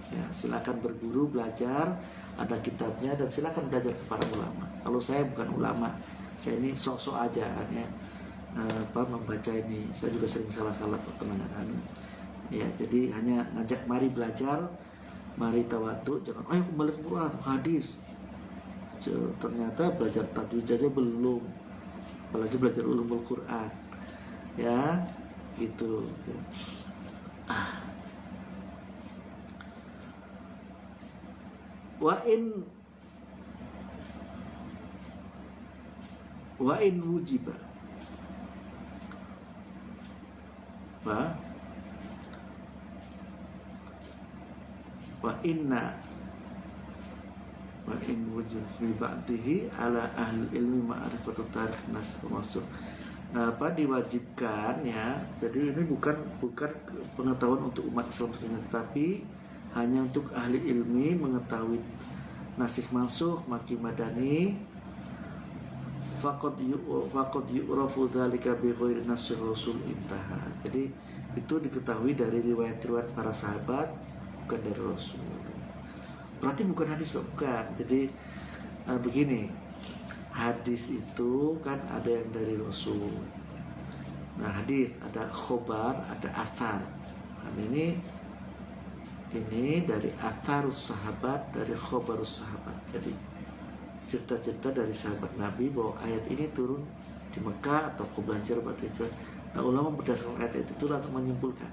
Ya, silakan berguru, belajar, ada kitabnya, dan silakan belajar ke para ulama. Kalau saya bukan ulama, saya ini sok-sok aja kan ya. Membaca ini, saya juga sering salah-salah pertengahan. Ya, jadi hanya ngajak mari belajar, mari tawadhu, jangan ayo kembali ke Quran, hadis. Ternyata belajar tajwid aja belum, apalagi belajar ulumul Quran. Ya, itu. Ya. wa in wujiba wa in wujud fi ba'dihi ala ahli ilmi ma'rifatut tarikh naskh mansukh. Diwajibkan ya. Jadi ini bukan pengetahuan untuk umat Islam sebenarnya, tetapi hanya untuk ahli ilmi mengetahui nasikh mansukh maki madani. Faqad yu'rafu dzalika bi ghairi nasikh rasul intaha. Jadi itu diketahui dari riwayat-riwayat para sahabat, bukan dari Rasul. Berarti bukan hadis, bukan. Jadi begini, hadis itu kan ada yang dari Rasul. Nah, hadis ada khobar, ada athar. Nah, ini dari atharus sahabat, dari khobarus sahabat. Jadi cerita-cerita dari sahabat Nabi bahwa ayat ini turun di Mekah atau kau belajar bahasa itu. Nah, ulama berdasarkan ayat itu langsung menyimpulkan.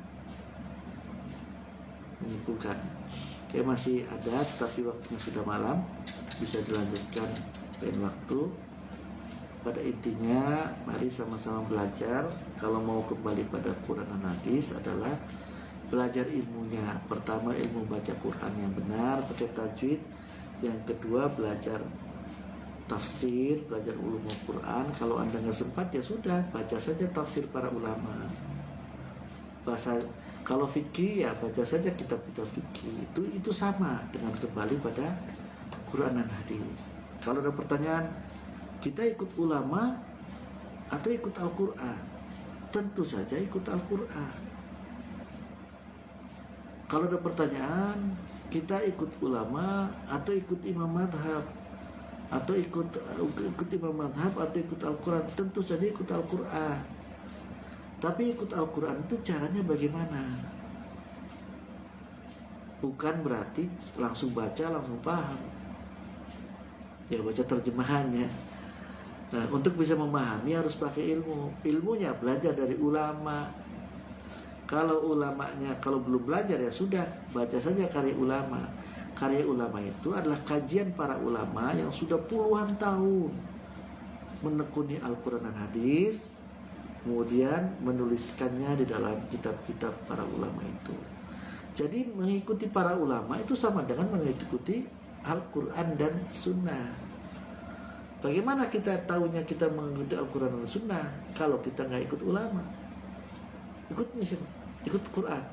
Kayak masih ada, tapi waktunya sudah malam, bisa dilanjutkan lain waktu. Pada intinya, mari sama-sama belajar. Kalau mau kembali pada Quran dan hadis adalah belajar ilmunya. Pertama, ilmu baca Quran yang benar, pakai tajwid. Yang kedua, belajar tafsir, belajar ulumul Quran. Kalau Anda nggak sempat ya sudah, baca saja tafsir para ulama. Kalau fikih ya baca saja kitab-kitab fikih. Itu sama dengan kembali pada Quran dan hadis. Kalau ada pertanyaan, kita ikut ulama atau ikut Al-Quran? Tentu saja ikut Al-Quran. Kalau ada pertanyaan, kita ikut ulama atau ikut imam madhab, atau ikut imam madhab atau ikut Al-Quran? Tentu saja ikut Al-Quran. Tapi ikut Al-Quran itu caranya bagaimana? Bukan berarti langsung baca langsung paham. Ya baca terjemahannya. Nah, untuk bisa memahami harus pakai ilmu. Ilmunya belajar dari ulama. Kalau belum belajar ya sudah, baca saja karya ulama. Karya ulama itu adalah kajian para ulama yang sudah puluhan tahun menekuni Al-Quran dan hadis, kemudian menuliskannya di dalam kitab-kitab para ulama itu. Jadi mengikuti para ulama itu sama dengan mengikuti Al-Quran dan Sunnah. Bagaimana kita tahunya kita mengikuti Al-Quran dan Sunnah kalau kita nggak ikut ulama? Ikut Quran.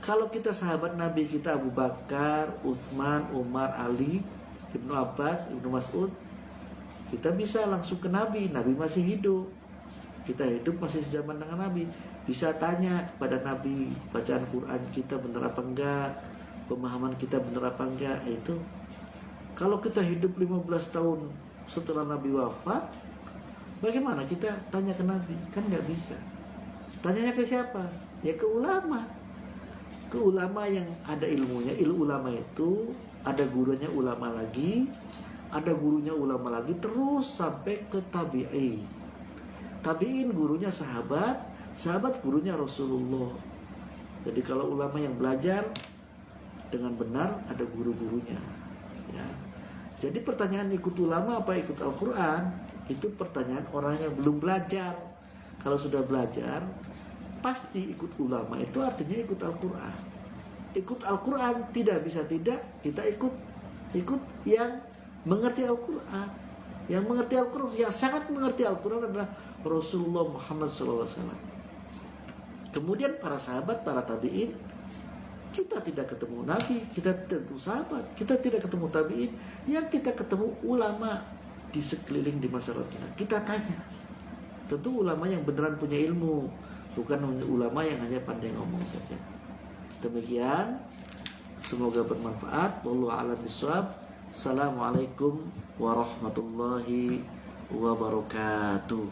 Kalau kita sahabat Nabi kita Abu Bakar, Utsman, Umar, Ali, Ibnu Abbas, Ibnu Mas'ud, kita bisa langsung ke Nabi. Nabi masih hidup. Kita hidup masih sejaman dengan Nabi. Bisa tanya kepada Nabi, bacaan Quran kita benar apa enggak, pemahaman kita benar apa enggak. Itu kalau kita hidup 15 tahun setelah Nabi wafat, bagaimana kita tanya ke Nabi? Kan nggak bisa. Tanyanya ke siapa? Ya ke ulama. Ke ulama yang ada ilmunya. Ilmu ulama itu ada gurunya ulama lagi, ada gurunya ulama lagi, terus sampai ke tabi'in. Tabi'in gurunya sahabat, sahabat gurunya Rasulullah. Jadi kalau ulama yang belajar dengan benar ada guru-gurunya ya. Jadi pertanyaan ikut ulama apa ikut Al-Quran, itu pertanyaan orang yang belum belajar. Kalau sudah belajar pasti ikut ulama, itu artinya ikut Al-Quran. Ikut Al-Quran tidak bisa tidak, kita ikut yang mengerti Al-Quran. Yang mengerti Al-Quran, yang sangat mengerti Al-Quran adalah Rasulullah Muhammad SAW. Kemudian para sahabat, para tabi'in. Kita tidak ketemu Nabi, kita tentu sahabat. Kita tidak ketemu tabi'in, yang kita ketemu ulama di sekeliling di masyarakat kita. Kita tanya. Tentu ulama yang beneran punya ilmu, bukan ulama yang hanya pandai ngomong saja. Demikian, semoga bermanfaat. Wallahu a'lam bishawab. Assalamualaikum warahmatullahi wabarakatuh.